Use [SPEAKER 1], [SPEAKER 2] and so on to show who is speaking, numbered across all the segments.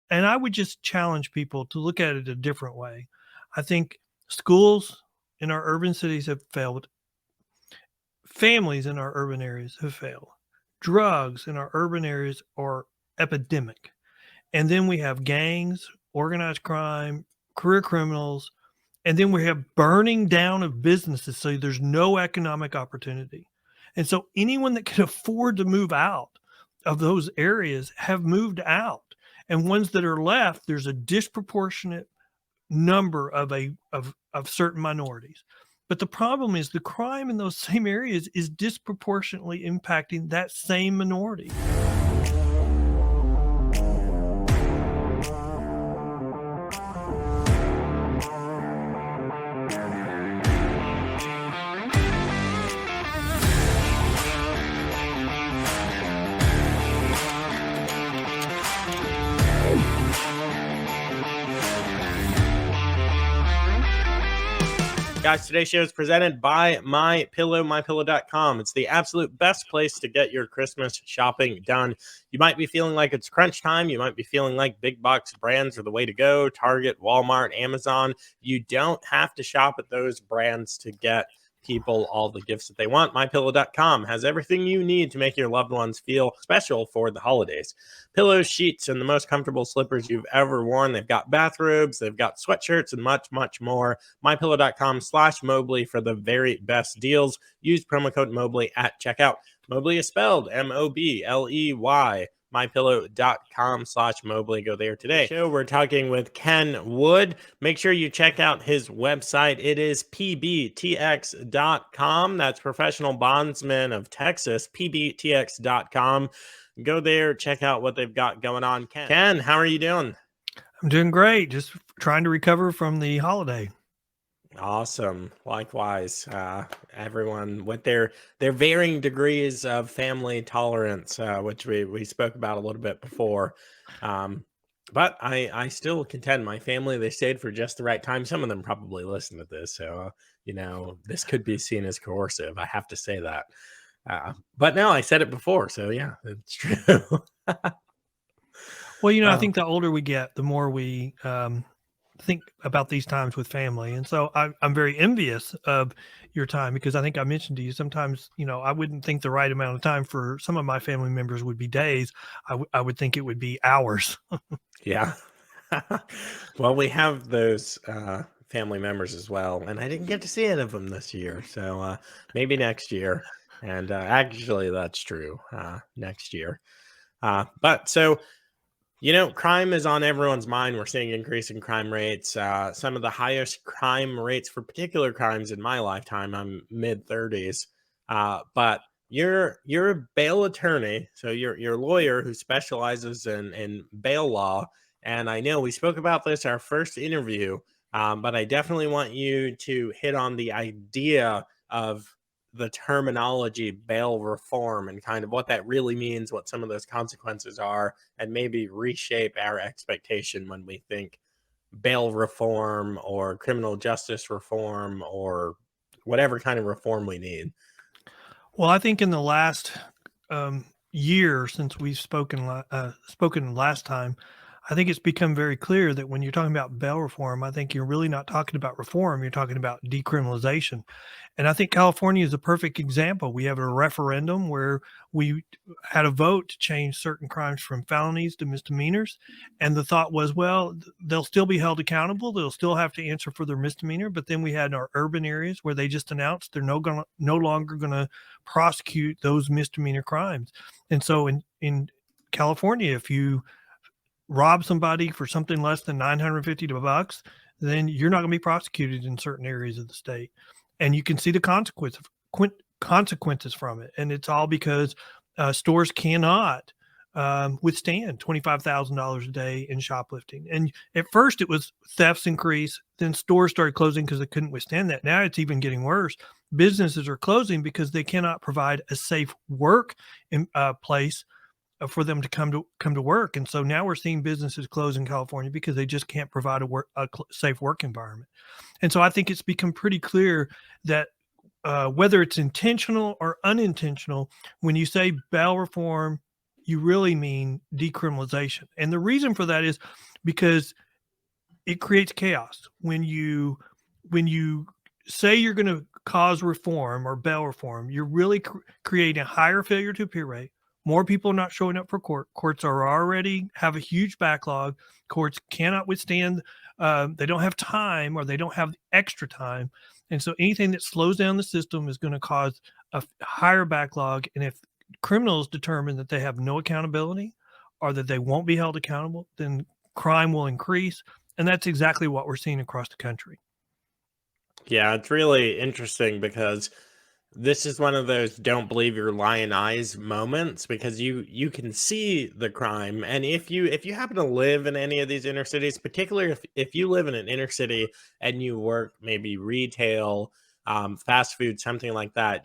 [SPEAKER 1] And I would just challenge people to look at it a different way. I think schools in our urban cities have failed. Families in our urban areas have failed. Drugs in our urban areas are epidemic. And then we have gangs, organized crime, career criminals, and then we have burning down of businesses. So there's no economic opportunity. And so anyone that can afford to move out of those areas have moved out. And ones that are left, there's a disproportionate number of certain minorities. But the problem is the crime in those same areas is disproportionately impacting that same minority.
[SPEAKER 2] Guys, today's show is presented by MyPillow, MyPillow.com. It's the absolute best place to get your Christmas shopping done. You might be feeling like it's crunch time. You might be feeling like big box brands are the way to go. Target, Walmart, Amazon. You don't have to shop at those brands to get people all the gifts that they want. MyPillow.com has everything you need to make your loved ones feel special for the holidays. Pillows, sheets, and the most comfortable slippers you've ever worn. They've got bathrobes, they've got sweatshirts, and much, much more. MyPillow.com/Mobley for the very best deals. Use promo code Mobley at checkout. Mobley is spelled Mobley. MyPillow.com/Mobley. Go there today. We're talking with Ken Wood. Make sure you check out his website. It is pbtx.com. That's Professional Bondsmen of Texas, pbtx.com. Go there, check out what they've got going on. Ken, how are you doing?
[SPEAKER 1] I'm doing great. Just trying to recover from the holiday.
[SPEAKER 2] Awesome. Likewise, everyone with their varying degrees of family tolerance, which we spoke about a little bit before. But I still contend my family, they stayed for just the right time. Some of them probably listen to this. So, this could be seen as coercive. I have to say that. But no, I said it before. So, yeah, it's true.
[SPEAKER 1] Well, I think the older we get, the more we think about these times with family. And so I'm very envious of your time because I think I mentioned to you sometimes, I wouldn't think the right amount of time for some of my family members would be days. I would think it would be hours.
[SPEAKER 2] Yeah. Well, we have those family members as well. And I didn't get to see any of them this year. So maybe next year. And actually, that's true. Next year. But so, crime is on everyone's mind. We're seeing increasing crime rates. Some of the highest crime rates for particular crimes in my lifetime. I'm mid-30s. But you're a bail attorney. So you're a lawyer who specializes in bail law. And I know we spoke about this our first interview, but I definitely want you to hit on the idea of the terminology bail reform and kind of what that really means, what some of those consequences are, and maybe reshape our expectation when we think bail reform or criminal justice reform or whatever kind of reform we need.
[SPEAKER 1] Well, I think in the last year since we've spoken last time, I think it's become very clear that when you're talking about bail reform, I think you're really not talking about reform. You're talking about decriminalization. And I think California is a perfect example. We have a referendum where we had a vote to change certain crimes from felonies to misdemeanors. And the thought was, well, they'll still be held accountable. They'll still have to answer for their misdemeanor. But then we had our urban areas where they just announced they're no longer going to prosecute those misdemeanor crimes. And so in California, if you rob somebody for something less than $950, then you're not going to be prosecuted in certain areas of the state. And you can see the consequences from it. And it's all because stores cannot withstand $25,000 a day in shoplifting. And at first it was thefts increase, then stores started closing because they couldn't withstand that. Now it's even getting worse. Businesses are closing because they cannot provide a safe work place for them to come to work. And so now we're seeing businesses close in California because they just can't provide a safe work environment. And so I think it's become pretty clear that whether it's intentional or unintentional, when you say bail reform, you really mean decriminalization. And the reason for that is because it creates chaos. When you say you're going to cause reform or bail reform, you're really creating a higher failure to appear rate. More people are not showing up for court. Courts are already have a huge backlog. Courts cannot withstand. They don't have time, or they don't have extra time, and so anything that slows down the system is going to cause a higher backlog. And if criminals determine that they have no accountability, or that they won't be held accountable, then crime will increase. And that's exactly what we're seeing across the country.
[SPEAKER 2] Yeah, it's really interesting because this is one of those don't believe your lying eyes moments, because you can see the crime. And if you happen to live in any of these inner cities, particularly if you live in an inner city and you work maybe retail, fast food, something like that,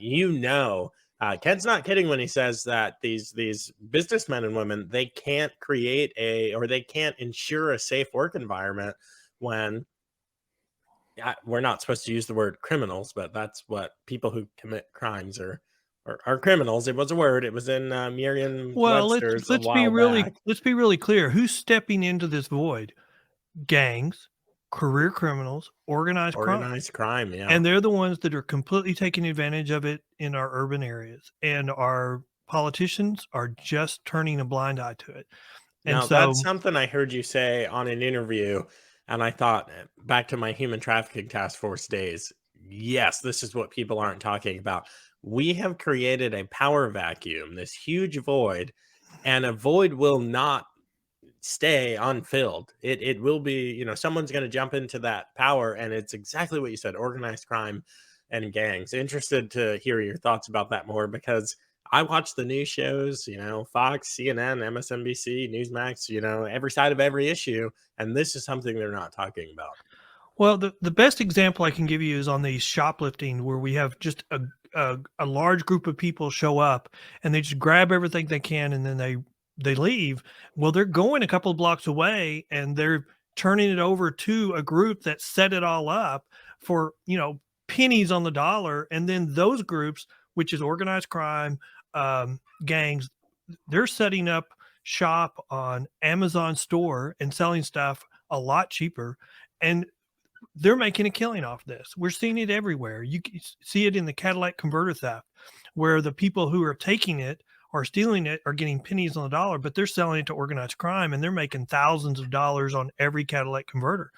[SPEAKER 2] Ken's not kidding when he says that these businessmen and women, they can't they can't ensure a safe work environment when we're not supposed to use the word criminals, but that's what people who commit crimes are criminals. It was a word. It was in
[SPEAKER 1] Well,
[SPEAKER 2] Merriam-Webster's a while back.
[SPEAKER 1] let's be really clear. Who's stepping into this void? Gangs, career criminals, organized crime.
[SPEAKER 2] Organized crime, yeah.
[SPEAKER 1] And they're the ones that are completely taking advantage of it in our urban areas. And our politicians are just turning a blind eye to it. And
[SPEAKER 2] Now,
[SPEAKER 1] so,
[SPEAKER 2] that's something I heard you say on an interview, and I thought back to my human trafficking task force days. Yes, this is what people aren't talking about. We have created a power vacuum, this huge void, and a void will not stay unfilled. It will be, someone's going to jump into that power, and it's exactly what you said, organized crime and gangs. Interested to hear your thoughts about that more, because I watch the news shows, Fox, CNN, MSNBC, Newsmax, every side of every issue, and this is something they're not talking about.
[SPEAKER 1] well, the best example I can give you is on these shoplifting, where we have just a large group of people show up and they just grab everything they can, and then they leave. Well, they're going a couple of blocks away and they're turning it over to a group that set it all up for, pennies on the dollar. And then those groups, which is organized crime, gangs, they're setting up shop on Amazon store and selling stuff a lot cheaper. And they're making a killing off this. We're seeing it everywhere. You can see it in the catalytic converter theft, where the people who are taking it or stealing it are getting pennies on the dollar, but they're selling it to organized crime and they're making thousands of dollars on every catalytic converter.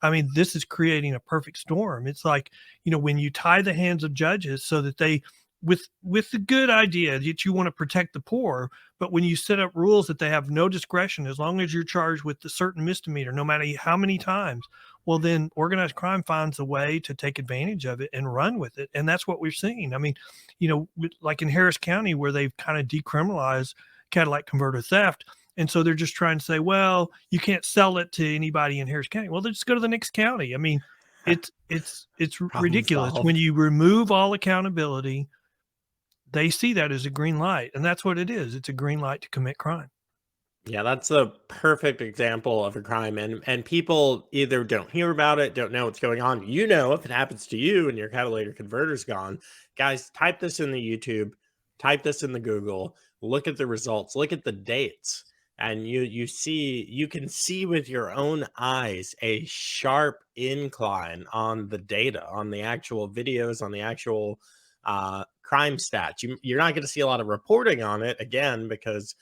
[SPEAKER 1] I mean, this is creating a perfect storm. It's like, when you tie the hands of judges so that they, with the good idea that you want to protect the poor, but when you set up rules that they have no discretion, as long as you're charged with a certain misdemeanor, no matter how many times, well, then organized crime finds a way to take advantage of it and run with it. And that's what we've seen. I mean, like in Harris County, where they've kind of decriminalized catalytic converter theft. And so they're just trying to say, well, you can't sell it to anybody in Harris County. Well, they just go to the next county. I mean, it's ridiculous.
[SPEAKER 2] Solved.
[SPEAKER 1] When you remove all accountability, they see that as a green light. And that's what it is. It's a green light to commit crime.
[SPEAKER 2] Yeah, that's a perfect example of a crime, and people either don't hear about it, don't know what's going on. If it happens to you and your catalytic converter's gone, guys, type this in the YouTube, type this in the Google, look at the results, look at the dates, and you can see with your own eyes a sharp incline on the data, on the actual videos, on the actual crime stats. You're not going to see a lot of reporting on it, again, because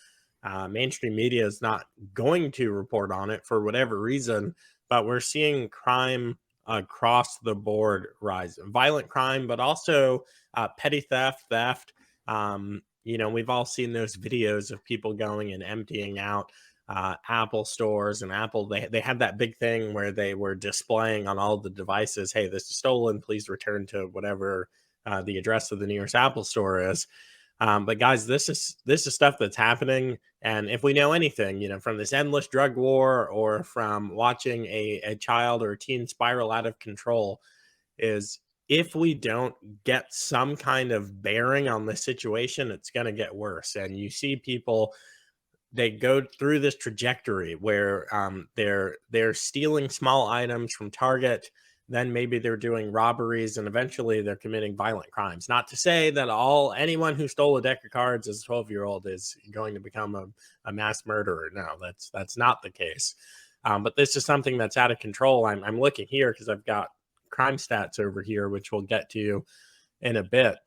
[SPEAKER 2] mainstream media is not going to report on it for whatever reason, but we're seeing crime across the board rise. Violent crime, but also petty theft. We've all seen those videos of people going and emptying out Apple stores, and Apple, they had that big thing where they were displaying on all the devices, hey, this is stolen, please return to whatever the address of the nearest Apple store is. But guys, this is stuff that's happening. And if we know anything, from this endless drug war, or from watching a child or a teen spiral out of control, is if we don't get some kind of bearing on this situation, it's going to get worse. And you see people, they go through this trajectory where they're stealing small items from Target. then maybe they're doing robberies, and eventually they're committing violent crimes. Not to say that anyone who stole a deck of cards as a 12-year-old is going to become a mass murderer. No, that's not the case. But this is something that's out of control. I'm looking here because I've got crime stats over here, which we'll get to in a bit.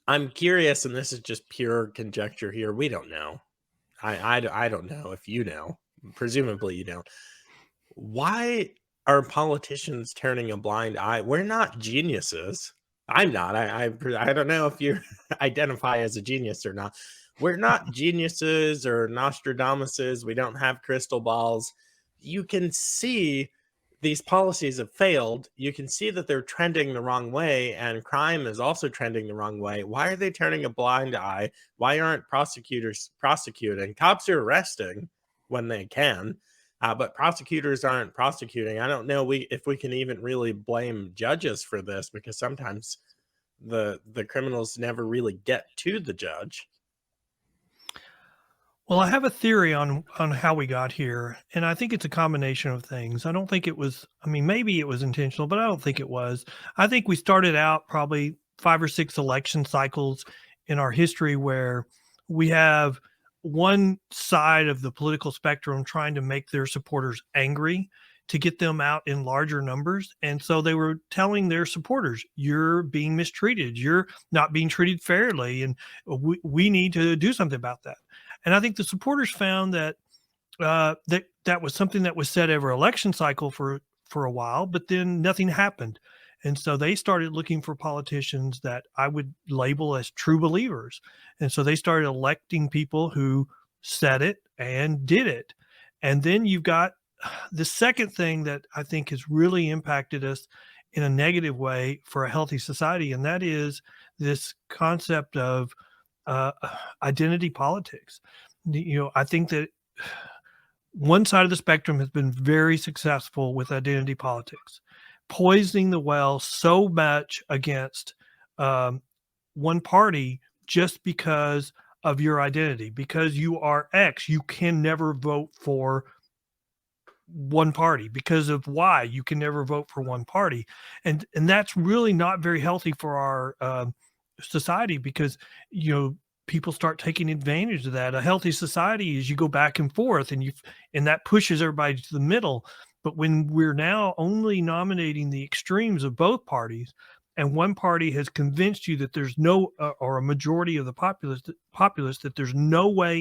[SPEAKER 2] I'm curious, and this is just pure conjecture here. We don't know. I don't know if you know. Presumably you don't. Why are politicians turning a blind eye? We're not geniuses. I'm not. I don't know if you identify as a genius or not. We're not geniuses or Nostradamuses. We don't have crystal balls. You can see these policies have failed. You can see that they're trending the wrong way, and crime is also trending the wrong way. Why are they turning a blind eye? Why aren't prosecutors prosecuting? Cops are arresting when they can, but prosecutors aren't prosecuting. I don't know if we can even really blame judges for this, because sometimes the criminals never really get to the judge.
[SPEAKER 1] Well, I have a theory on how we got here, and I think it's a combination of things. I don't think it was, I mean, maybe it was intentional, but I don't think it was. I think we started out probably 5 or 6 election cycles in our history where we have one side of the political spectrum trying to make their supporters angry to get them out in larger numbers. And so they were telling their supporters, you're being mistreated, you're not being treated fairly, and we need to do something about that. And I think the supporters found that that was something that was said every election cycle for a while, but then nothing happened. And so they started looking for politicians that I would label as true believers. And so they started electing people who said it and did it. And then you've got the second thing that I think has really impacted us in a negative way for a healthy society, and that is this concept of identity politics. I think that one side of the spectrum has been very successful with identity politics, poisoning the well so much against one party just because of your identity. Because you are X, you can never vote for one party. Because of Y, you can never vote for one party. And that's really not very healthy for our society, because people start taking advantage of that. A healthy society is you go back and forth, and that pushes everybody to the middle. But when we're now only nominating the extremes of both parties, and one party has convinced you that there's no or a majority of the populace that there's no way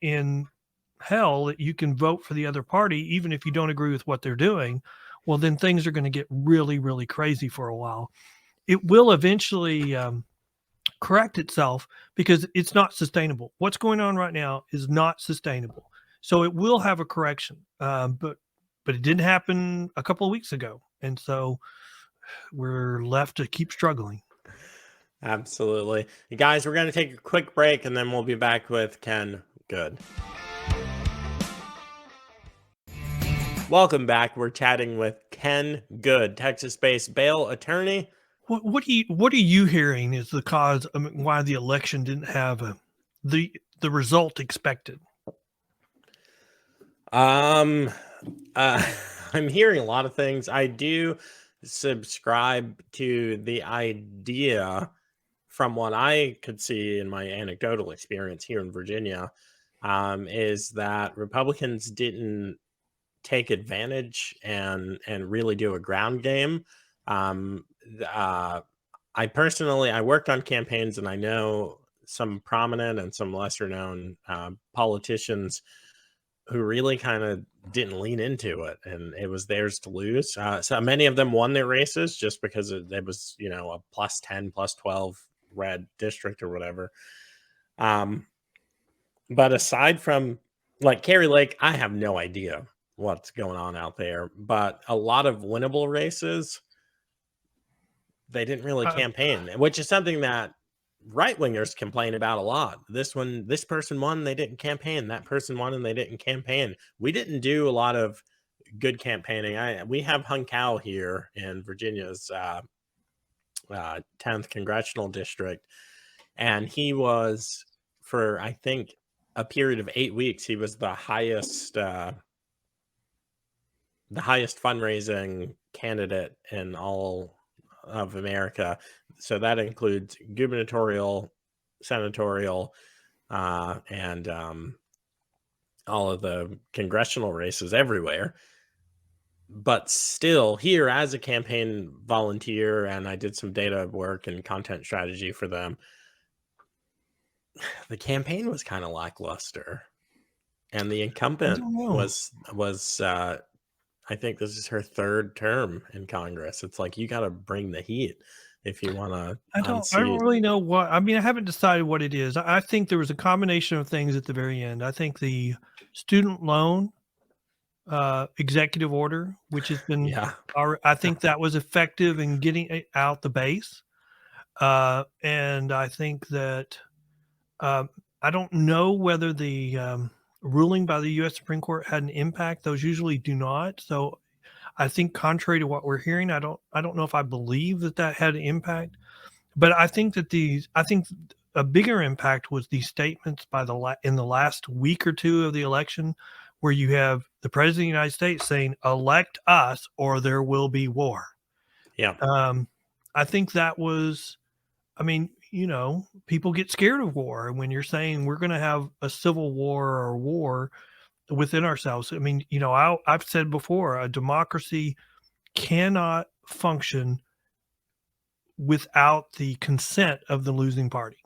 [SPEAKER 1] in hell that you can vote for the other party, even if you don't agree with what they're doing, well, then things are going to get really, really crazy for a while. It will eventually correct itself, because it's not sustainable. What's going on right now is not sustainable. So it will have a correction, but it didn't happen a couple of weeks ago, and so we're left to keep struggling.
[SPEAKER 2] Absolutely. Guys, we're going to take a quick break, and then we'll be back with Ken Good. Welcome back. We're chatting with Ken Good, Texas-based bail attorney.
[SPEAKER 1] What are you hearing is the cause of why the election didn't have the result expected?
[SPEAKER 2] I'm hearing a lot of things. I do subscribe to the idea, from what I could see in my anecdotal experience here in Virginia, is that Republicans didn't take advantage and really do a ground game. I worked on campaigns, and I know some prominent and some lesser known politicians who really kind of didn't lean into it, and it was theirs to lose. So many of them won their races just because it was, a plus 10, plus 12 red district or whatever. But aside from like Kari Lake, I have no idea what's going on out there, but a lot of winnable races, they didn't really campaign, which is something that right-wingers complain about a lot. This person won, they didn't campaign. That person won and they didn't campaign. We didn't do a lot of good campaigning. We have Hung Cow here in Virginia's 10th congressional district, and he was, for I think a period of 8 weeks, he was the highest the highest fundraising candidate in all of America. So that includes gubernatorial, senatorial, and all of the congressional races everywhere. But still, here as a campaign volunteer, and I did some data work and content strategy for them, the campaign was kind of lackluster. And the
[SPEAKER 1] I
[SPEAKER 2] incumbent
[SPEAKER 1] don't know.
[SPEAKER 2] was I think this is her third term in Congress. It's like you got to bring the heat if you want to
[SPEAKER 1] I don't
[SPEAKER 2] unseat.
[SPEAKER 1] really know what. I mean, I haven't decided what it is. I think there was a combination of things at the very end. I think the student loan executive order, which has been,
[SPEAKER 2] Yeah,
[SPEAKER 1] I think that was effective in getting it out the base. And I think that I don't know whether the ruling by the U.S. Supreme Court had an impact. Those usually do not. So I think, contrary to what we're hearing, I don't know if I believe that that had an impact. But I think that I think a bigger impact was these statements by in the last week or two of the election, where you have the president of the United States saying, "Elect us, or there will be war."
[SPEAKER 2] yeah,
[SPEAKER 1] I think that was. I mean, people get scared of war, and when you're saying we're going to have a civil war or war within ourselves, I mean, I've said before, a democracy cannot function without the consent of the losing party.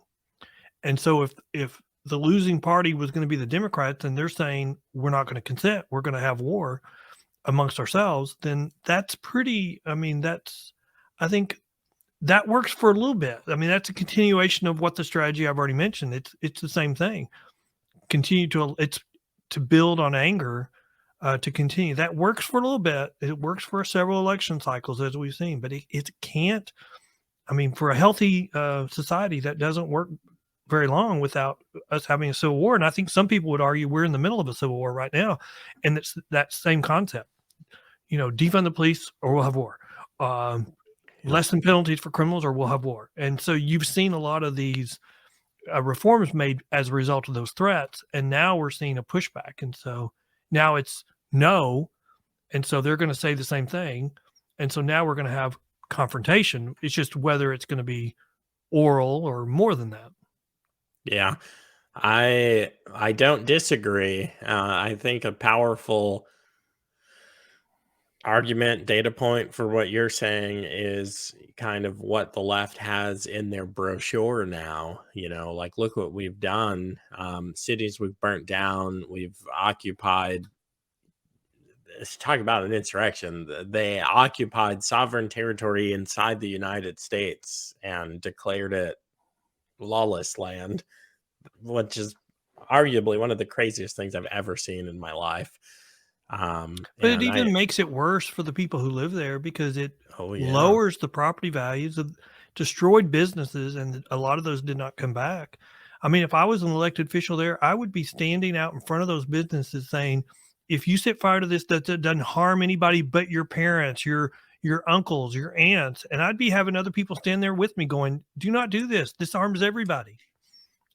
[SPEAKER 1] And so if the losing party was going to be the Democrats and they're saying we're not going to consent, we're going to have war amongst ourselves, then that's pretty, I mean, I think that works for a little bit. I mean, that's a continuation of what the strategy I've already mentioned. It's the same thing. It's to build on anger, to continue. That works for a little bit. It works for several election cycles, as we've seen, but it can't. I mean, for a healthy society, that doesn't work very long without us having a civil war. And I think some people would argue we're in the middle of a civil war right now, and it's that same concept. Defund the police, or we'll have war. Um,
[SPEAKER 2] yeah,
[SPEAKER 1] Lessen penalties for criminals, or we'll have war. And so you've seen a lot of these reforms made as a result of those threats, and now we're seeing a pushback. And so now it's no, and so they're going to say the same thing, and so now we're going to have confrontation. It's just whether it's going to be oral or more than that.
[SPEAKER 2] yeah. I don't disagree. I think a powerful argument data point for what you're saying is kind of what the left has in their brochure now. Like, look what we've done. Cities we've burnt down, we've occupied. Let's talk about an insurrection. They occupied sovereign territory inside the United States and declared it lawless land, which is arguably one of the craziest things I've ever seen in my life.
[SPEAKER 1] But it
[SPEAKER 2] And
[SPEAKER 1] even makes it worse for the people who live there, because it
[SPEAKER 2] oh yeah,
[SPEAKER 1] lowers the property values of destroyed businesses, and a lot of those did not come back. I mean, if I was an elected official there, I would be standing out in front of those businesses saying, if you set fire to this, that doesn't harm anybody but your parents, your uncles, your aunts. And I'd be having other people stand there with me going, do not do this. This harms everybody.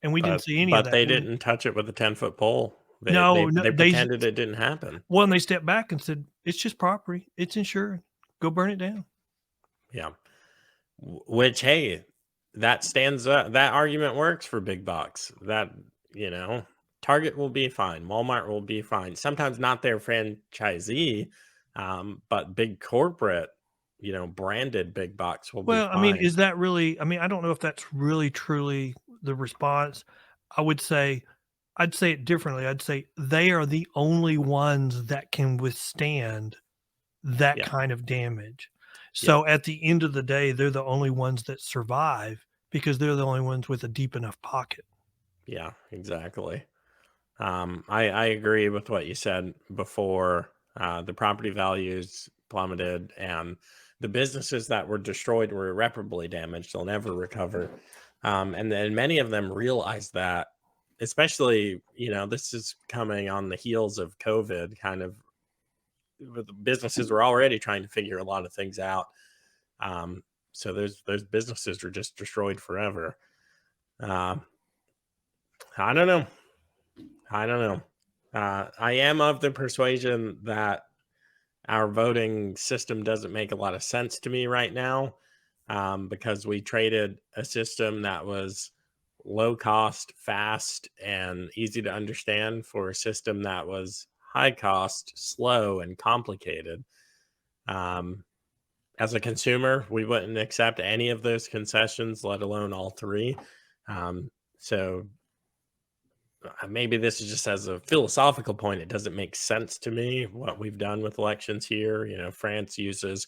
[SPEAKER 1] And we didn't see any of
[SPEAKER 2] but
[SPEAKER 1] that.
[SPEAKER 2] they didn't touch it with a 10-foot pole. They
[SPEAKER 1] No,
[SPEAKER 2] they
[SPEAKER 1] no,
[SPEAKER 2] they pretended it didn't happen.
[SPEAKER 1] well, and they stepped back and said, it's just property. It's insured. Go burn it down.
[SPEAKER 2] Yeah. Which, hey, that stands up. That argument works for big box. Target will be fine. Walmart will be fine. Sometimes not their franchisee, but big corporate, branded big box will be
[SPEAKER 1] Well, I mean,
[SPEAKER 2] fine.
[SPEAKER 1] is that really, I mean, I don't know if that's really truly the response. I would say, I'd say it differently. I'd say they are the only ones that can withstand that
[SPEAKER 2] Yeah.
[SPEAKER 1] kind of damage.
[SPEAKER 2] Yep.
[SPEAKER 1] So at the end of the day, they're the only ones that survive because they're the only ones with a deep enough pocket.
[SPEAKER 2] Yeah, exactly. I agree with what you said before. The property values plummeted, and the businesses that were destroyed were irreparably damaged. They'll never recover. And then many of them realized that, especially, this is coming on the heels of COVID, kind of. The businesses were already trying to figure a lot of things out. So those businesses are just destroyed forever. Uh, I don't know. I don't know. I am of the persuasion that our voting system doesn't make a lot of sense to me right now, because we traded a system that was low cost, fast, and easy to understand for a system that was high cost, slow, and complicated. Um, as a consumer, we wouldn't accept any of those concessions, let alone all three. So maybe this is just as a philosophical point, it doesn't make sense to me what we've done with elections here. France uses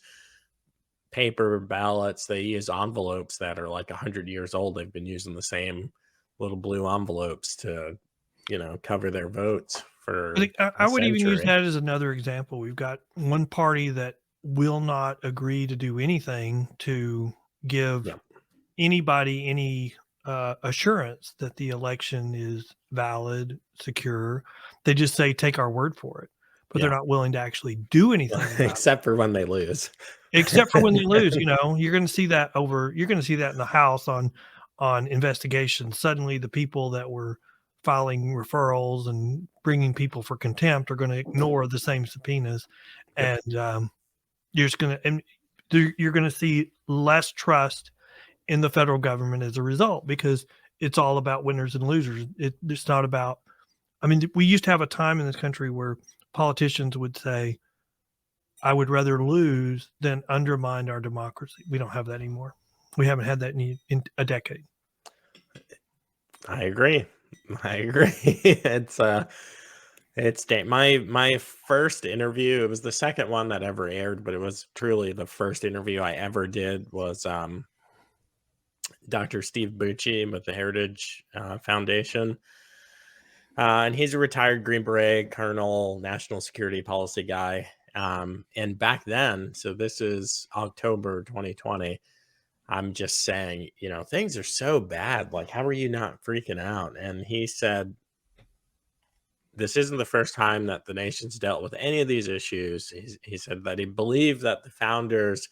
[SPEAKER 2] paper ballots. They use envelopes that are like 100 years old. They've been using the same little blue envelopes to, cover their votes for
[SPEAKER 1] I
[SPEAKER 2] a
[SPEAKER 1] would even use
[SPEAKER 2] century.
[SPEAKER 1] that as another example. We've got one party that will not agree to do anything to give
[SPEAKER 2] Yeah.
[SPEAKER 1] anybody any assurance that the election is valid, secure. They just say, take our word for it, but they're
[SPEAKER 2] Yeah.
[SPEAKER 1] not willing to actually do anything about it.
[SPEAKER 2] Except for when they lose.
[SPEAKER 1] Except for when they lose. You're going to see that in the House on investigations. Suddenly the people that were filing referrals and bringing people for contempt are going to ignore the same subpoenas.
[SPEAKER 2] Yeah.
[SPEAKER 1] And you're going to see less trust in the federal government as a result, because it's all about winners and losers. It's not about, we used to have a time in this country where politicians would say, I would rather lose than undermine our democracy. We don't have that anymore. We haven't had that in a decade.
[SPEAKER 2] I agree. My first interview, it was the second one that ever aired, but it was truly the first interview I ever did, was Dr. Steve Bucci with the Heritage Foundation. And he's a retired Green Beret colonel, national security policy guy. And back then, so this is October 2020, I'm just saying, things are so bad. Like, how are you not freaking out? And he said, this isn't the first time that the nation's dealt with any of these issues. He said that he believed that the founders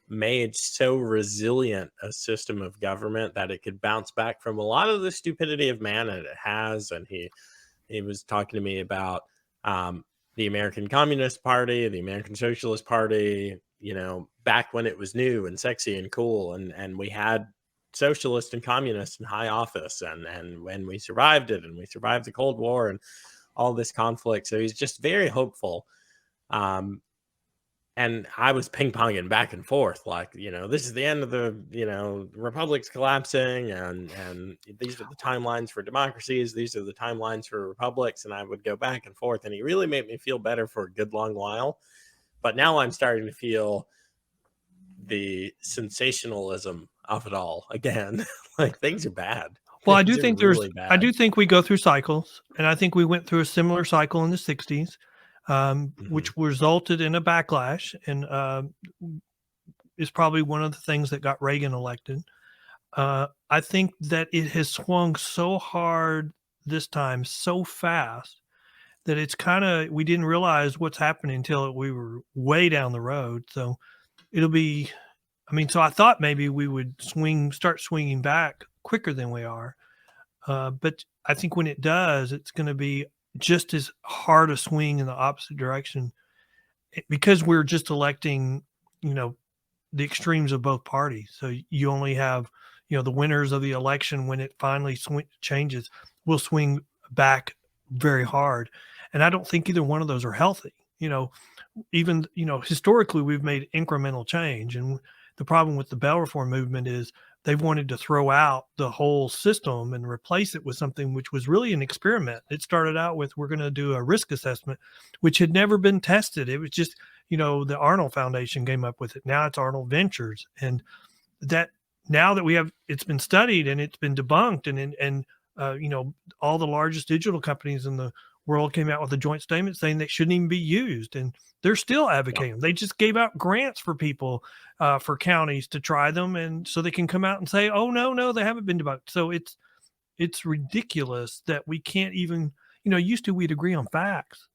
[SPEAKER 2] made so resilient a system of government that it could bounce back from a lot of the stupidity of man, and it has. And he was talking to me about the American Communist Party, the American Socialist Party, back when it was new and sexy and cool, and we had socialists and communists in high office, and when we survived it, and we survived the Cold War and all this conflict. So he's just very hopeful. And I was ping-ponging back and forth, like, this is the end of the, republic's collapsing, and these are the timelines for democracies, these are the timelines for republics, and I would go back and forth, and he really made me feel better for a good long while. But now I'm starting to feel the sensationalism of it all again. Like, things are bad.
[SPEAKER 1] Well, I
[SPEAKER 2] Things
[SPEAKER 1] do
[SPEAKER 2] are
[SPEAKER 1] think
[SPEAKER 2] really
[SPEAKER 1] I
[SPEAKER 2] bad.
[SPEAKER 1] do think we go through cycles, and I think we went through a similar cycle in the 60s, which resulted in a backlash, and is probably one of the things that got Reagan elected. I think that it has swung so hard this time, so fast, that it's we didn't realize what's happening until we were way down the road. So it'll be, so I thought maybe we would start swinging back quicker than we are. But I think when it does, it's going to be just as hard a swing in the opposite direction, because we're just electing, the extremes of both parties. So you only have, the winners of the election, when it finally changes, will swing back very hard. And I don't think either one of those are healthy. Even, historically, we've made incremental change. And the problem with the bail reform movement is they've wanted to throw out the whole system and replace it with something which was really an experiment. It started out with, we're going to do a risk assessment, which had never been tested. It was just, the Arnold Foundation came up with it. Now it's Arnold Ventures. And that, now that it's been studied and it's been debunked, and all the largest digital companies in the world came out with a joint statement saying they shouldn't even be used, and they're still advocating. They just gave out grants for people, for counties to try them, and so they can come out and say, oh, no, they haven't been debunked. So it's ridiculous that we can't even, used to we'd agree on facts.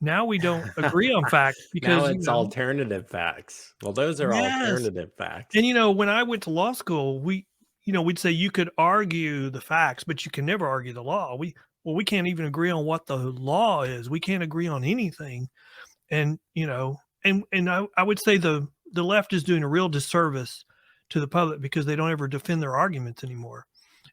[SPEAKER 1] Now we don't agree on facts because
[SPEAKER 2] now it's alternative facts. Well, those are alternative facts.
[SPEAKER 1] And when I went to law school, we'd say you could argue the facts, but you can never argue the law. We can't even agree on what the law is. We can't agree on anything. And and I would say the left is doing a real disservice to the public because they don't ever defend their arguments anymore.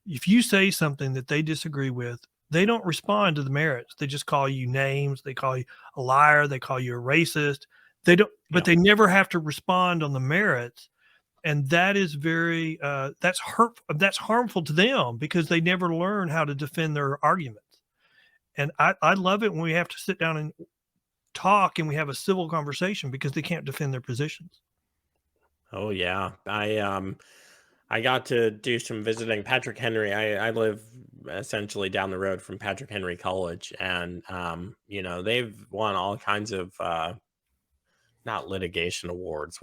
[SPEAKER 1] If you say something that they disagree with, they don't respond to the merits. They just call you names. They call you a liar. They call you a racist. They don't, but
[SPEAKER 2] Yeah.
[SPEAKER 1] they never have to respond on the merits. And that is very, that's that's harmful to them because they never learn how to defend their arguments. And I love it when we have to sit down and talk and we have a civil conversation because they can't defend their positions.
[SPEAKER 2] Oh yeah. I got to do some visiting. Patrick Henry. I live essentially down the road from Patrick Henry College, and they've won all kinds of not litigation awards.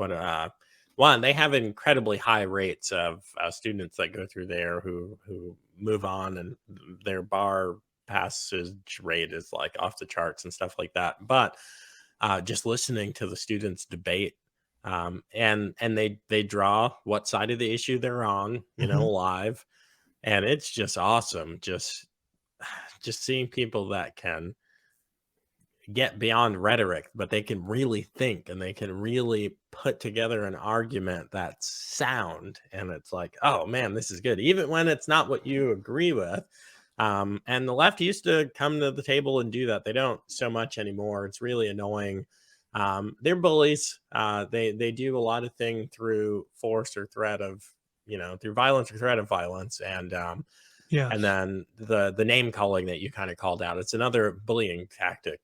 [SPEAKER 2] One, they have incredibly high rates of students that go through there who move on, and their bar passage rate is like off the charts and stuff like that. But just listening to the students debate, and they draw what side of the issue they're on, live, and it's just awesome. Just seeing people that can get beyond rhetoric, but they can really think and they can really put together an argument that's sound. And it's like, oh man, this is good, even when it's not what you agree with. And the left used to come to the table and do that. They don't so much anymore. It's really annoying. They're bullies. They do a lot of things through force or threat of, through violence or threat of violence. And
[SPEAKER 1] Yes.
[SPEAKER 2] then the name calling that you kind of called out, it's another bullying tactic,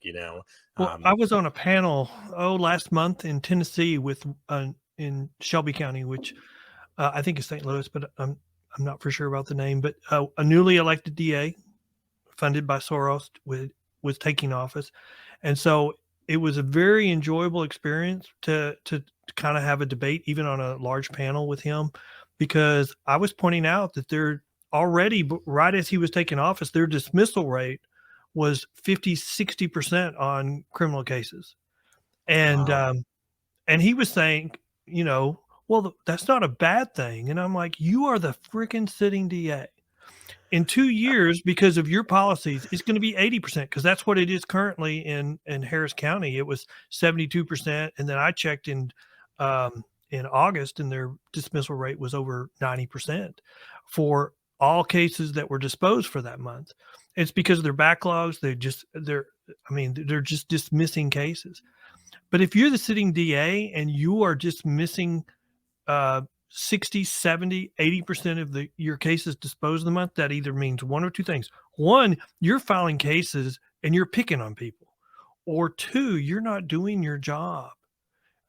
[SPEAKER 1] Well, I was on a panel last month in Tennessee with in Shelby County, which I think is St. Louis, but I'm not for sure about the name. But a newly elected DA, funded by Soros, was taking office, and so it was a very enjoyable experience to kind of have a debate, even on a large panel with him, because I was pointing out that they're already right as he was taking office, their dismissal rate was 50-60% on criminal cases. And
[SPEAKER 2] Wow.
[SPEAKER 1] and he was saying, well, that's not a bad thing. And I'm like, you are the freaking sitting DA. In 2 years, because of your policies, it's going to be 80% because that's what it is currently in Harris County. It was 72%, and then I checked in August, and their dismissal rate was over 90% for all cases that were disposed for that month. It's because of their backlogs. They're just dismissing cases. But if you're the sitting DA and you are dismissing 60, 70, 80% of your cases disposed of the month, that either means one or two things. One, you're filing cases and you're picking on people. Or two, you're not doing your job.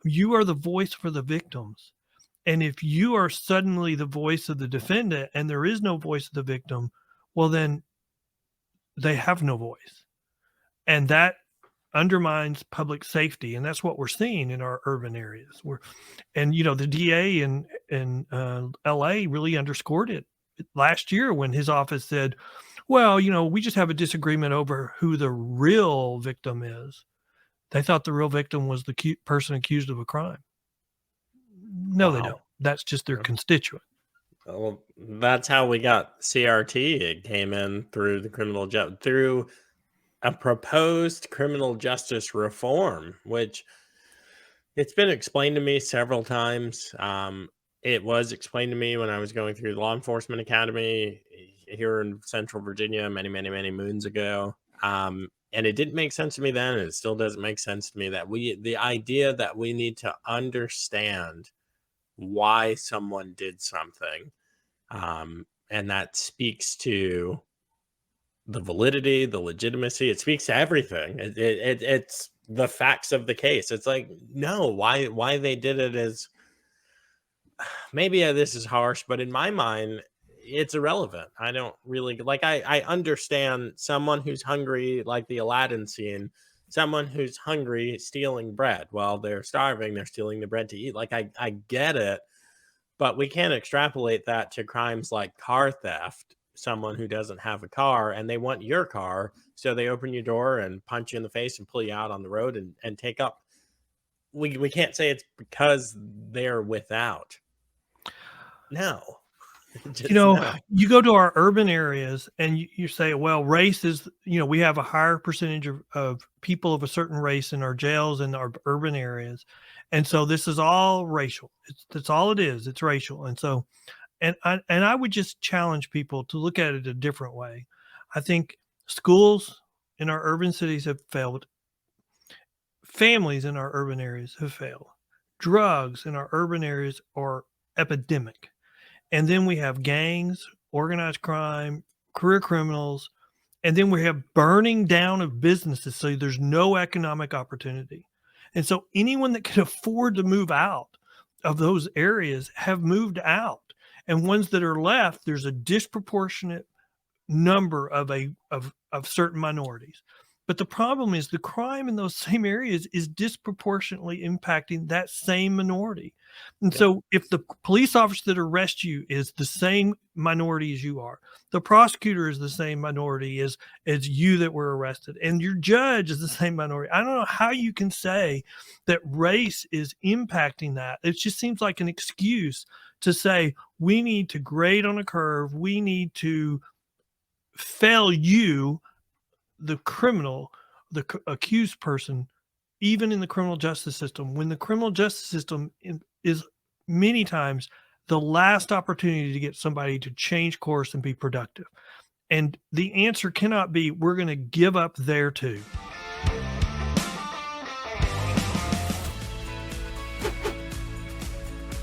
[SPEAKER 1] You are the voice for the victims. And if you are suddenly the voice of the defendant and there is no voice of the victim, well, then they have no voice. And that undermines public safety. And that's what we're seeing in our urban areas. The DA in LA really underscored it last year when his office said, well, we just have a disagreement over who the real victim is. They thought the real victim was the person accused of a crime. No, they
[SPEAKER 2] Wow.
[SPEAKER 1] don't. That's just their constituent.
[SPEAKER 2] Well, that's how we got CRT. It came in through through a proposed criminal justice reform, which it's been explained to me several times. It was explained to me when I was going through the law enforcement academy here in Central Virginia many, many, many moons ago. And it didn't make sense to me then, and it still doesn't make sense to me that the idea that we need to understand why someone did something, and that speaks to the validity, the legitimacy. It speaks to everything. It's the facts of the case. It's like, no, why they did it is maybe this is harsh, but in my mind, it's irrelevant. I don't really I understand someone who's hungry, like the Aladdin scene, someone who's hungry stealing bread. Well, they're starving, they're stealing the bread to eat. Like I get it, but we can't extrapolate that to crimes like car theft. Someone who doesn't have a car and they want your car, so they open your door and punch you in the face and pull you out on the road and take up. We can't say it's because they're without. No. Just no.
[SPEAKER 1] You go to our urban areas and you say, well, race is, we have a higher percentage of people of a certain race in our jails in our urban areas. And so this is all racial. That's all it is. It's racial. And so, and I would just challenge people to look at it a different way. I think schools in our urban cities have failed. Families in our urban areas have failed. Drugs in our urban areas are epidemic. And then we have gangs, organized crime, career criminals, and then we have burning down of businesses. So there's no economic opportunity. And so anyone that can afford to move out of those areas have moved out. And ones that are left, there's a disproportionate number of certain minorities. But the problem is the crime in those same areas is disproportionately impacting that same minority. And so if the police officer that arrests you is the same minority as you are, the prosecutor is the same minority as you that were arrested, and your judge is the same minority, I don't know how you can say that race is impacting that. It just seems like an excuse to say we need to grade on a curve. We need to fail you, the criminal, the accused person, even in the criminal justice system, when the criminal justice system is many times the last opportunity to get somebody to change course and be productive. And the answer cannot be, we're going to give up there too.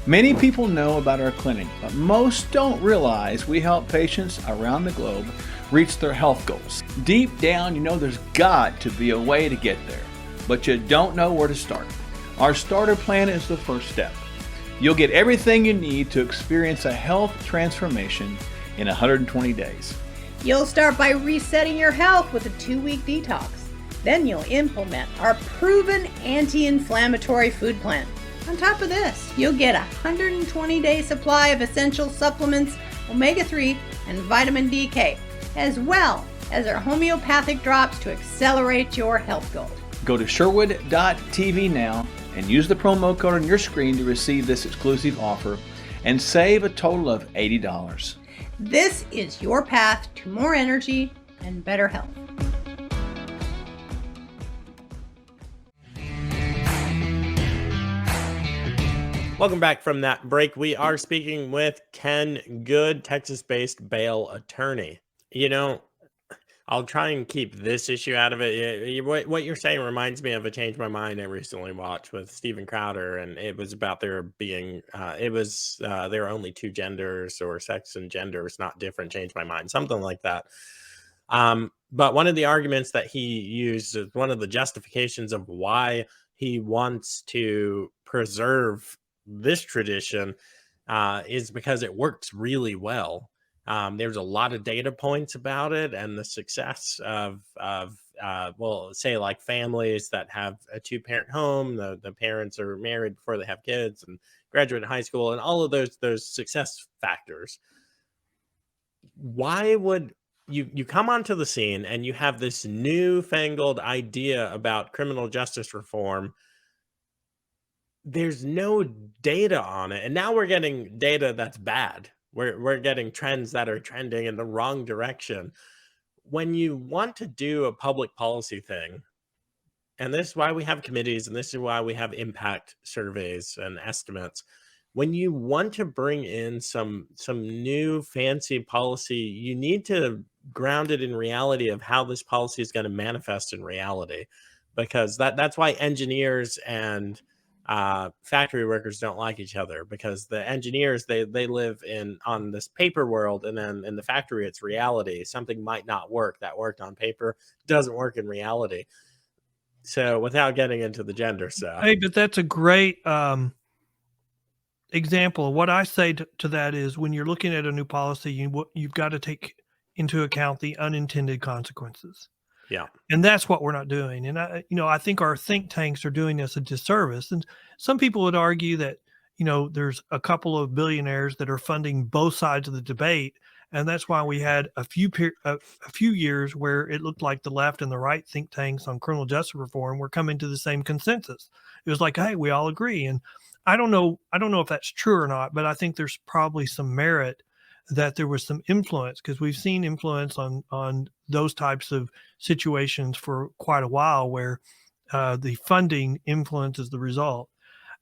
[SPEAKER 3] Many people know about our clinic, but most don't realize we help patients around the globe reach their health goals. Deep down, you know there's got to be a way to get there, but you don't know where to start. Our starter plan is the first step. You'll get everything you need to experience a health transformation in 120 days.
[SPEAKER 4] You'll start by resetting your health with a 2-week detox. Then you'll implement our proven anti-inflammatory food plan. On top of this, you'll get a 120-day supply of essential supplements, omega-3 and vitamin DK, as well as our homeopathic drops to accelerate your health goals.
[SPEAKER 3] Go to Sherwood.tv now and use the promo code on your screen to receive this exclusive offer and save a total of $80.
[SPEAKER 4] This is your path to more energy and better health.
[SPEAKER 2] Welcome back from that break. We are speaking with Ken Good, Texas-based bail attorney. I'll try and keep this issue out of it. What you're saying reminds me of a Change My Mind I recently watched with Steven Crowder, and it was about there being, there are only two genders, or sex and gender is not different, change my mind, something like that. But one of the arguments that he used, one of the justifications of why he wants to preserve this tradition is because it works really well. There's a lot of data points about it, and the success of say like families that have a 2-parent home, the parents are married before they have kids and graduate high school, and all of those success factors. Why would you come onto the scene and you have this newfangled idea about criminal justice reform? There's no data on it, and now we're getting data that's bad. We're getting trends that are trending in the wrong direction. When you want to do a public policy thing, and this is why we have committees, and this is why we have impact surveys and estimates. When you want to bring in some new fancy policy, you need to ground it in reality of how this policy is going to manifest in reality, because that's why engineers and factory workers don't like each other, because the engineers, they live on this paper world, and then in the factory it's reality. Something might not work that worked on paper, doesn't work in reality. So without getting into the gender stuff,
[SPEAKER 1] hey, but that's a great example. What I say to that is, when you're looking at a new policy, you've got to take into account the unintended consequences.
[SPEAKER 2] Yeah.
[SPEAKER 1] And that's what we're not doing. And I think our think tanks are doing us a disservice. And some people would argue that, there's a couple of billionaires that are funding both sides of the debate. And that's why we had a few years where it looked like the left and the right think tanks on criminal justice reform were coming to the same consensus. It was like, hey, we all agree. And I don't know if that's true or not, but I think there's probably some merit that there was some influence, because we've seen influence on those types of situations for quite a while, where the funding influences the result.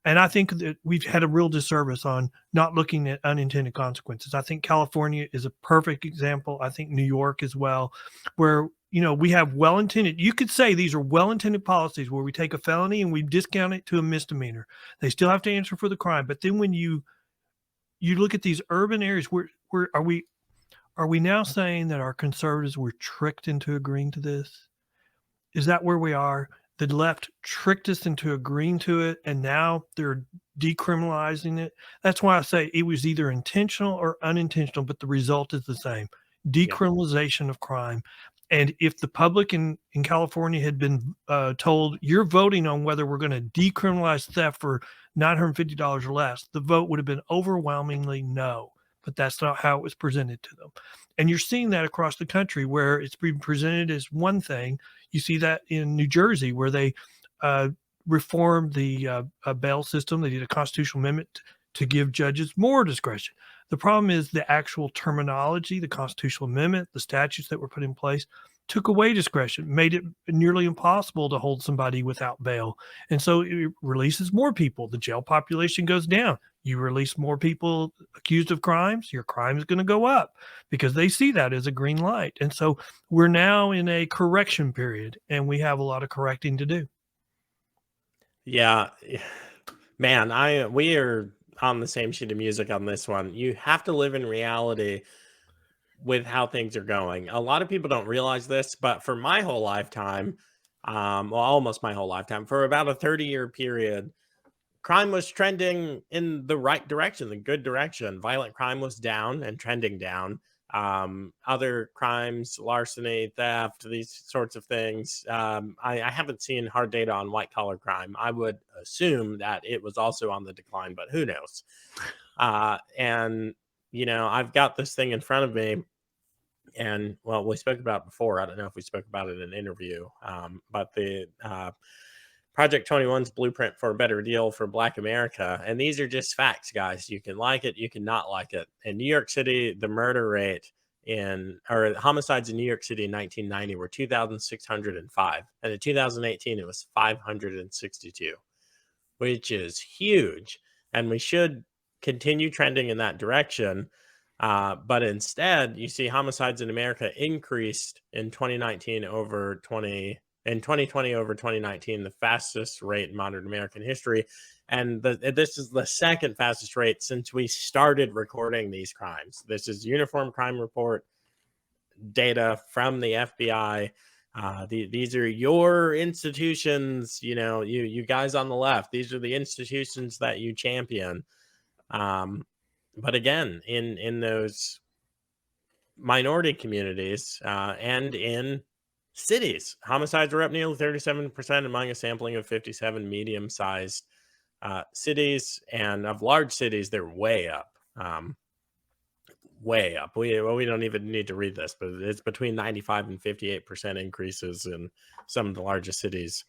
[SPEAKER 1] And I think that we've had a real disservice on not looking at unintended consequences. I think California is a perfect example. I think New York as well, where, we have well-intended, you could say these are well-intended policies where we take a felony and we discount it to a misdemeanor. They still have to answer for the crime. But then when you look at these urban areas, where are we now saying that our conservatives were tricked into agreeing to this? Is that where we are? The left tricked us into agreeing to it, and now they're decriminalizing it. That's why I say it was either intentional or unintentional, but the result is the same: decriminalization of crime. And if the public in California had been told, you're voting on whether we're going to decriminalize theft for $950 or less, the vote would have been overwhelmingly no. But that's not how it was presented to them. And you're seeing that across the country, where it's being presented as one thing. You see that in New Jersey, where they reformed the bail system. They did a constitutional amendment to give judges more discretion. The problem is the actual terminology, the constitutional amendment, the statutes that were put in place took away discretion, made it nearly impossible to hold somebody without bail. And so it releases more people. The jail population goes down. You release more people accused of crimes, your crime is going to go up, because they see that as a green light. And so we're now in a correction period, and we have a lot of correcting to do.
[SPEAKER 2] Yeah, man, we are on the same sheet of music on this one. You have to live in reality with how things are going. A lot of people don't realize this, but for my whole lifetime, almost my whole lifetime, for about a 30-year period, crime was trending in the right direction, the good direction. Violent crime was down and trending down. Other crimes, larceny, theft, these sorts of things. I haven't seen hard data on white collar crime. I would assume that it was also on the decline, but who knows? And I've got this thing in front of me, and we spoke about it before. I don't know if we spoke about it in an interview, but the Project 21's blueprint for a better deal for Black America. And these are just facts, guys. You can like it, you can not like it. In New York City, the murder rate homicides in New York City in 1990 were 2,605. And in 2018, it was 562, which is huge. And we should continue trending in that direction. But instead, you see homicides in America increased in 2019 over 2020 over 2019, the fastest rate in modern American history. And this is the second fastest rate since we started recording these crimes. This is Uniform Crime Report data from the FBI. These are your institutions, you guys on the left. These are the institutions that you champion. But again, in those minority communities and in cities, homicides were up nearly 37% among a sampling of 57 medium-sized cities, and of large cities, they're way up. Way up. We don't even need to read this, but it's between 95 and 58% increases in some of the largest cities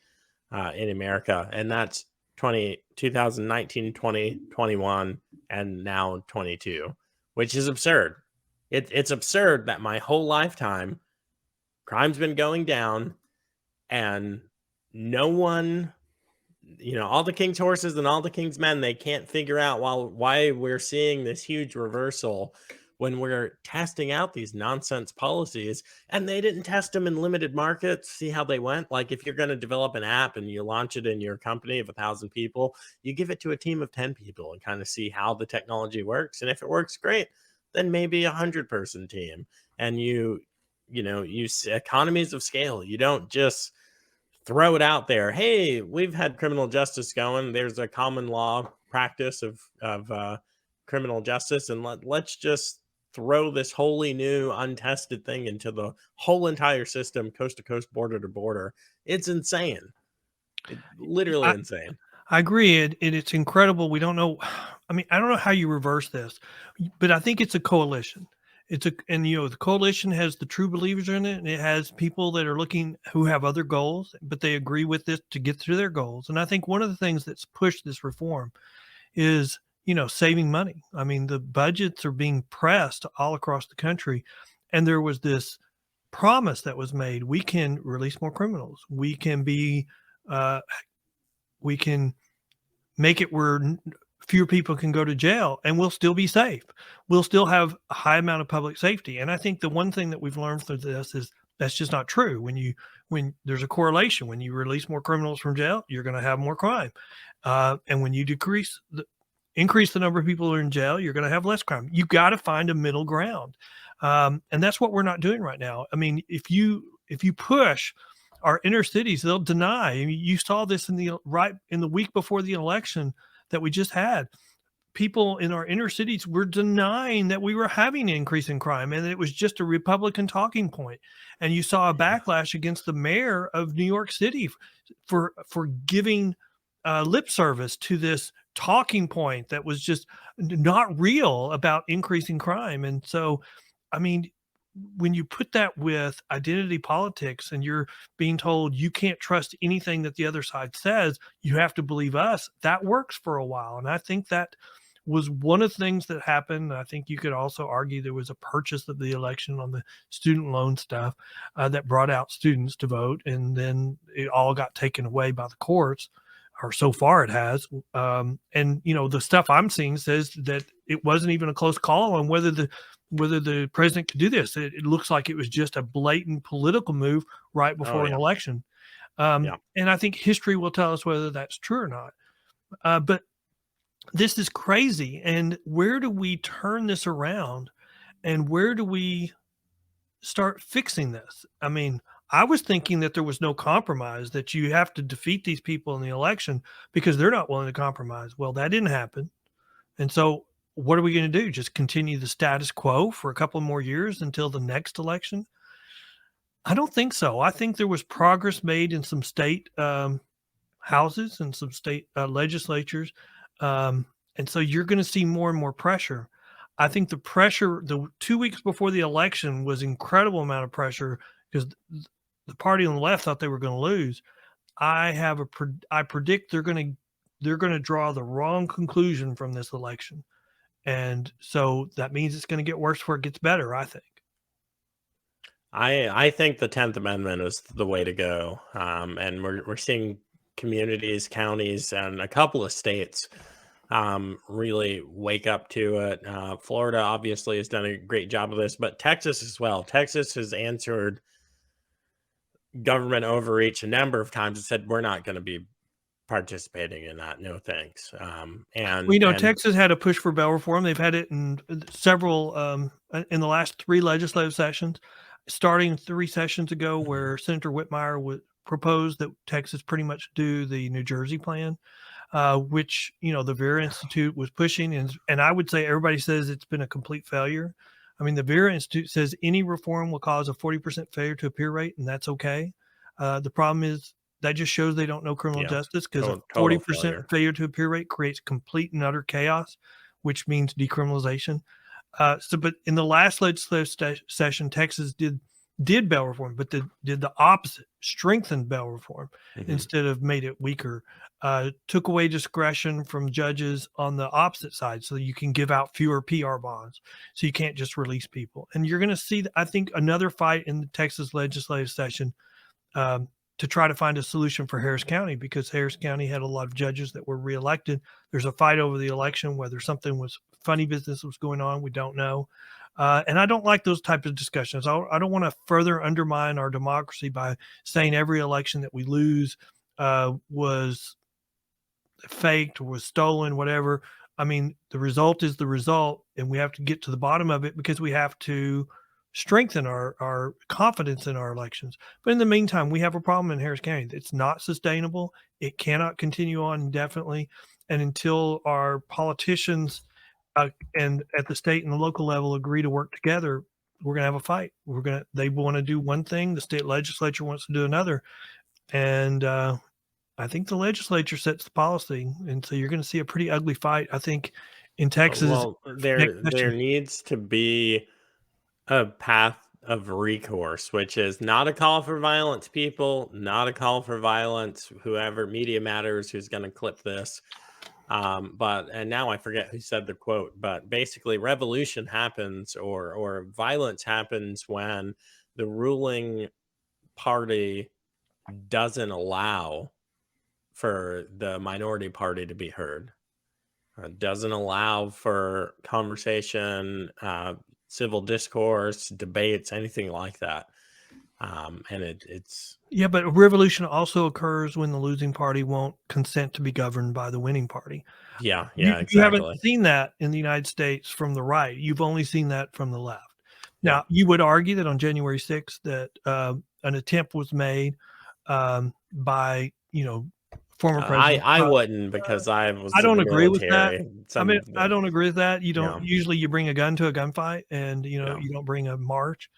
[SPEAKER 2] in America, and that's 2019, 20, 21, and now 22, which is absurd. It's absurd that my whole lifetime crime's been going down, and no one, all the king's horses and all the king's men, they can't figure out why we're seeing this huge reversal when we're testing out these nonsense policies. And they didn't test them in limited markets, see how they went. Like, if you're going to develop an app and you launch it in your company of 1,000 people, you give it to a team of 10 people and kind of see how the technology works. And if it works great, then maybe 100-person team. And you use economies of scale. You don't just throw it out there. Hey, we've had criminal justice going. There's a common law practice of criminal justice, and let's just throw this wholly new, untested thing into the whole entire system, coast to coast, border to border. It's insane. Literally insane.
[SPEAKER 1] I agree. It's incredible. We don't know. I mean, I don't know how you reverse this, but I think it's a coalition. The coalition has the true believers in it, and it has people that are who have other goals, but they agree with this to get to their goals. And I think one of the things that's pushed this reform is, saving money. I mean, the budgets are being pressed all across the country. And there was this promise that was made. We can release more criminals. We can make it where fewer people can go to jail, and we'll still be safe. We'll still have a high amount of public safety. And I think the one thing that we've learned through this is that's just not true. When there's a correlation, when you release more criminals from jail, you're going to have more crime. And when you increase the number of people who are in jail, you're going to have less crime. You got to find a middle ground. And that's what we're not doing right now. I mean, if you push our inner cities, they'll deny. I mean, you saw this in the week before the election that we just had. People in our inner cities were denying that we were having an increase in crime, and it was just a Republican talking point. And you saw a backlash against the mayor of New York City for giving lip service to this talking point that was just not real about increasing crime. And so, I mean, when you put that with identity politics and you're being told you can't trust anything that the other side says, you have to believe us, that works for a while. And I think that was one of the things that happened. I think you could also argue there was a purchase of the election on the student loan stuff that brought out students to vote, and then it all got taken away by the courts, or so far it has. And the stuff I'm seeing says that it wasn't even a close call on whether the president could do this. It looks like it was just a blatant political move right before an election. And I think history will tell us whether that's true or not. But this is crazy. And where do we turn this around? And where do we start fixing this? I mean, I was thinking that there was no compromise, that you have to defeat these people in the election because they're not willing to compromise. Well, that didn't happen. And so what are we going to do? Just continue the status quo for a couple more years until the next election? I don't think so. I think there was progress made in some state houses and some state legislatures. And so you're going to see more and more pressure. I think the pressure, the 2 weeks before the election, was incredible amount of pressure because the party on the left thought they were going to lose. I predict they're going to draw the wrong conclusion from this election. And so that means it's going to get worse before it gets better, I think.
[SPEAKER 2] I think the 10th Amendment is the way to go. And we're seeing communities, counties, and a couple of states really wake up to it. Florida obviously has done a great job of this, but Texas as well. Texas has answered government overreach a number of times and said, we're not going to be participating in that. No thanks. And
[SPEAKER 1] Texas had a push for bail reform. They've had it in several in the last 3 legislative sessions, starting 3 sessions ago, where Senator Whitmire would propose that Texas pretty much do the New Jersey plan, which the Vera Institute was pushing, and I would say everybody says it's been a complete failure. I mean, the Vera Institute says any reform will cause a 40% failure to appear rate, and that's okay. The problem is that just shows they don't know criminal justice, because a 40% failure to appear rate creates complete and utter chaos, which means decriminalization. But in the last legislative session, Texas did bail reform, but did the opposite, strengthened bail reform instead of made it weaker. Took away discretion from judges on the opposite side, so you can give out fewer PR bonds, so you can't just release people. And you're going to see, I think, another fight in the Texas legislative session to try to find a solution for Harris County, because Harris County had a lot of judges that were reelected. There's a fight over the election, whether something was funny business was going on. We don't know. And I don't like those types of discussions. I don't want to further undermine our democracy by saying every election that we lose was faked or was stolen, whatever. I mean, the result is the result, and we have to get to the bottom of it, because we have to strengthen our confidence in our elections. But in the meantime, we have a problem in Harris County. It's not sustainable. It cannot continue on indefinitely. And until our politicians and at the state and the local level agree to work together, we're going to have a fight. They want to do one thing, the state legislature wants to do another. And I think the legislature sets the policy. And so you're going to see a pretty ugly fight, I think, in Texas.
[SPEAKER 2] Well, there needs to be a path of recourse, which is not a call for violence, people, not a call for violence, whoever, Media Matters, who's going to clip this. And now I forget who said the quote, but basically revolution happens or violence happens when the ruling party doesn't allow for the minority party to be heard, doesn't allow for conversation, civil discourse, debates, anything like that. And it's
[SPEAKER 1] Yeah, but a revolution also occurs when the losing party won't consent to be governed by the winning party.
[SPEAKER 2] yeah,
[SPEAKER 1] You
[SPEAKER 2] exactly.
[SPEAKER 1] haven't seen that in the United States from the right. You've only seen that from the left.
[SPEAKER 2] Yeah.
[SPEAKER 1] Now, you would argue that on January 6th that an attempt was made by, former president.
[SPEAKER 2] I wouldn't, because I was
[SPEAKER 1] I
[SPEAKER 2] in
[SPEAKER 1] don't
[SPEAKER 2] the
[SPEAKER 1] agree with that.
[SPEAKER 2] military.
[SPEAKER 1] I don't agree with that. You don't
[SPEAKER 2] Yeah.
[SPEAKER 1] usually you bring a gun to a gunfight, and
[SPEAKER 2] Yeah.
[SPEAKER 1] you don't bring a march.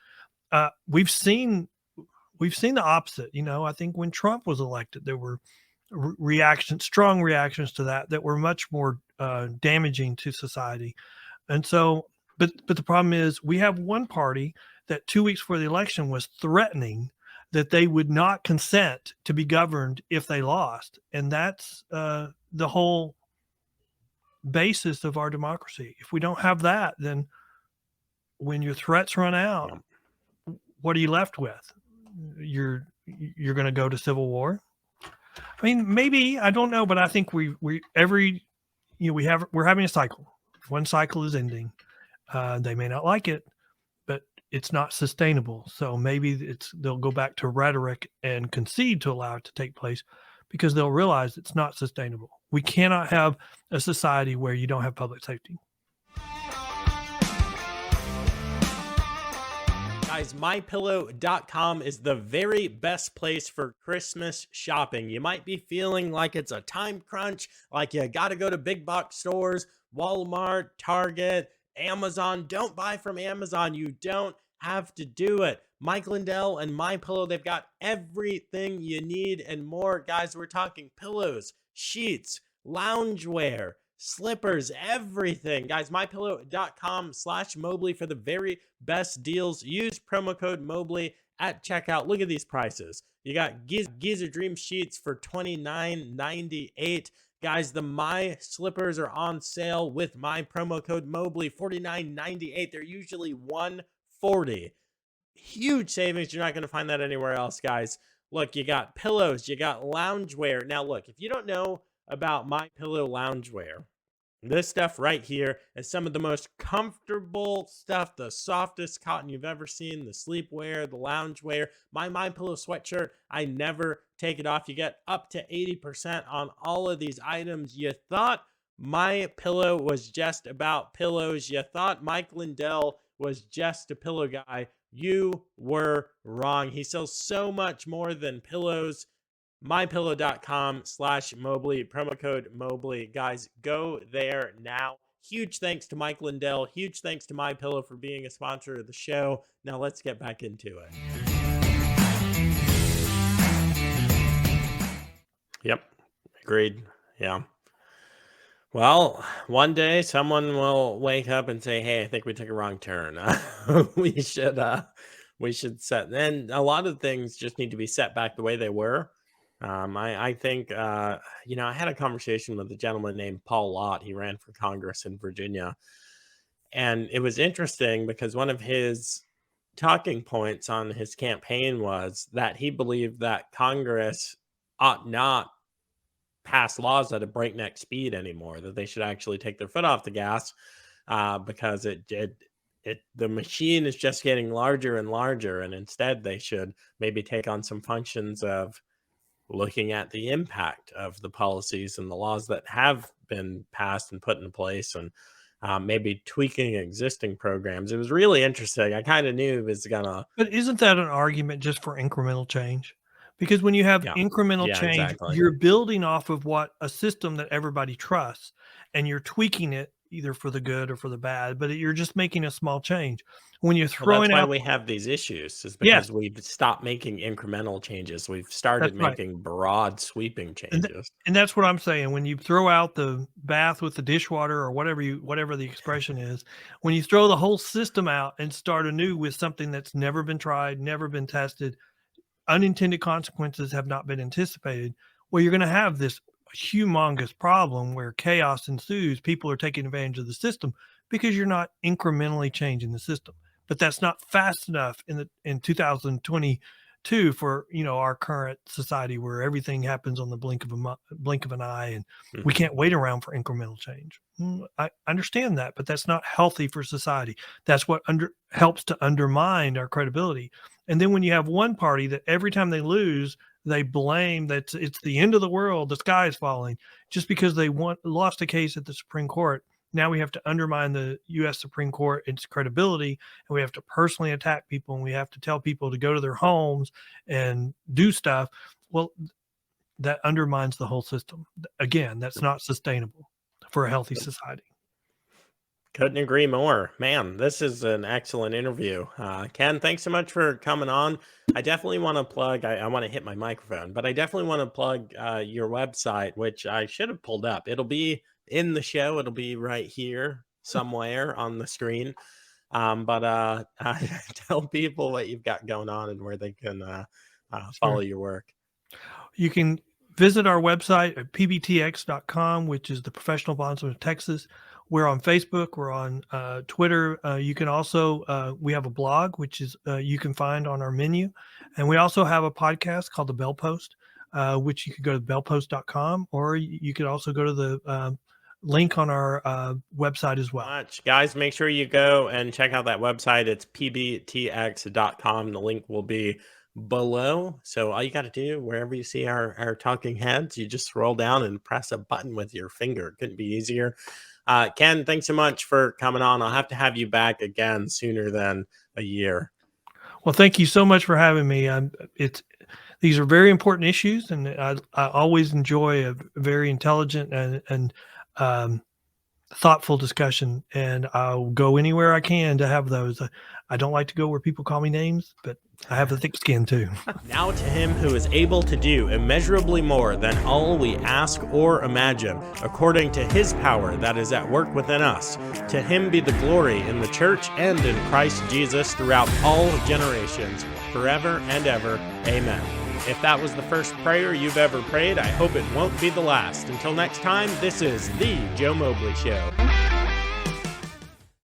[SPEAKER 1] We've seen the opposite. I think when Trump was elected, there were strong reactions to that were much more damaging to society. And so, but the problem is we have one party that 2 weeks before the election was threatening that they would not consent to be governed if they lost. And that's the whole basis of our democracy. If we don't have that, then when your threats run out, what are you left with? You're going to go to civil war. I mean, maybe, I don't know, but I think we're having a cycle. One cycle is ending. They may not like it, but it's not sustainable. So maybe they'll go back to rhetoric and concede to allow it to take place, because they'll realize it's not sustainable. We cannot have a society where you don't have public safety.
[SPEAKER 2] Guys, MyPillow.com is the very best place for Christmas shopping. You might be feeling like it's a time crunch, like you got to go to big box stores, Walmart, Target, Amazon. Don't buy from Amazon. You don't have to do it. Mike Lindell and MyPillow, they've got everything you need and more. Guys, we're talking pillows, sheets, loungewear, slippers, everything. Guys, mypillow.com/Mobley for the very best deals. Use promo code Mobley at checkout. Look at these prices. You got Geezer Dream sheets for $29.98. Guys, the My slippers are on sale with my promo code Mobley, $49.98. They're usually $140. Huge savings. You're not going to find that anywhere else, guys. Look, you got pillows, you got loungewear. Now, look, if you don't know about My Pillow loungewear, this stuff right here is some of the most comfortable stuff, the softest cotton you've ever seen, the sleepwear, the loungewear. My Pillow sweatshirt, I never take it off. You get up to 80% on all of these items. You thought My Pillow was just about pillows. You thought Mike Lindell was just a pillow guy. You were wrong. He sells so much more than pillows. MyPillow.com/Mobley, promo code Mobley. Guys, go there now. Huge thanks to Mike Lindell. Huge thanks to MyPillow for being a sponsor of the show. Now let's get back into it. Yep, agreed. Yeah. Well, one day someone will wake up and say, "Hey, I think we took a wrong turn. We should set." And a lot of things just need to be set back the way they were. I think, I had a conversation with a gentleman named Paul Lott. He ran for Congress in Virginia. And it was interesting because one of his talking points on his campaign was that he believed that Congress ought not pass laws at a breakneck speed anymore, that they should actually take their foot off the gas because the machine is just getting larger and larger. And instead, they should maybe take on some functions of looking at the impact of the policies and the laws that have been passed and put in place, and maybe tweaking existing programs. It was really interesting. I kind of knew it was gonna.
[SPEAKER 1] But isn't that an argument just for incremental change? Because when you have incremental change,
[SPEAKER 2] exactly.
[SPEAKER 1] You're building off of what a system that everybody trusts, and you're tweaking it either for the good or for the bad, but you're just making a small change. When you're throwing
[SPEAKER 2] that's
[SPEAKER 1] out,
[SPEAKER 2] why we have these issues, is because we've stopped making incremental changes. We've started making broad sweeping changes.
[SPEAKER 1] And that's what I'm saying. When you throw out the bath with the dishwater, or whatever the expression is, when you throw the whole system out and start anew with something that's never been tried, never been tested, unintended consequences have not been anticipated, well, you're going to have this humongous problem where chaos ensues. People are taking advantage of the system because you're not incrementally changing the system. But that's not fast enough in 2022 for our current society where everything happens on the blink of an eye, and we can't wait around for incremental change. I understand that, but that's not healthy for society. That's what helps to undermine our credibility. And then when you have one party that every time they lose, they blame that it's the end of the world, the sky is falling, just because they lost a case at the Supreme Court. Now we have to undermine the U.S. Supreme Court, its credibility, and we have to personally attack people, and we have to tell people to go to their homes and do stuff. Well, that undermines the whole system. Again, that's not sustainable for a healthy society.
[SPEAKER 2] Couldn't agree more. Man, this is an excellent interview. Ken, thanks so much for coming on. I definitely want to plug, I want to hit my microphone, but I definitely want to plug your website, which I should have pulled up. It'll be in the show. It'll be right here somewhere on the screen. But tell people what you've got going on and where they can follow your work.
[SPEAKER 1] You can visit our website at pbtx.com, which is the Professional Bondsmen of Texas. We're on Facebook. We're on Twitter. You can also, we have a blog, which is you can find on our menu. And we also have a podcast called The Bell Post, which you could go to bellpost.com, or you could also go to the link on our website as well.
[SPEAKER 2] Guys, make sure you go and check out that website. It's pbtx.com. The link will be below. So all you got to do, wherever you see our talking heads, you just scroll down and press a button with your finger. It couldn't be easier. Ken, thanks so much for coming on. I'll have to have you back again sooner than a year.
[SPEAKER 1] Well, thank you so much for having me. These are very important issues, and I always enjoy a very intelligent and thoughtful discussion, and I'll go anywhere I can to have those. I don't like to go where people call me names, but I have a thick skin too.
[SPEAKER 2] Now to him who is able to do immeasurably more than all we ask or imagine, according to his power that is at work within us. To him be the glory in the church and in Christ Jesus throughout all generations, forever and ever. Amen. If that was the first prayer you've ever prayed, I hope it won't be the last. Until next time, this is The Joe Mobley Show.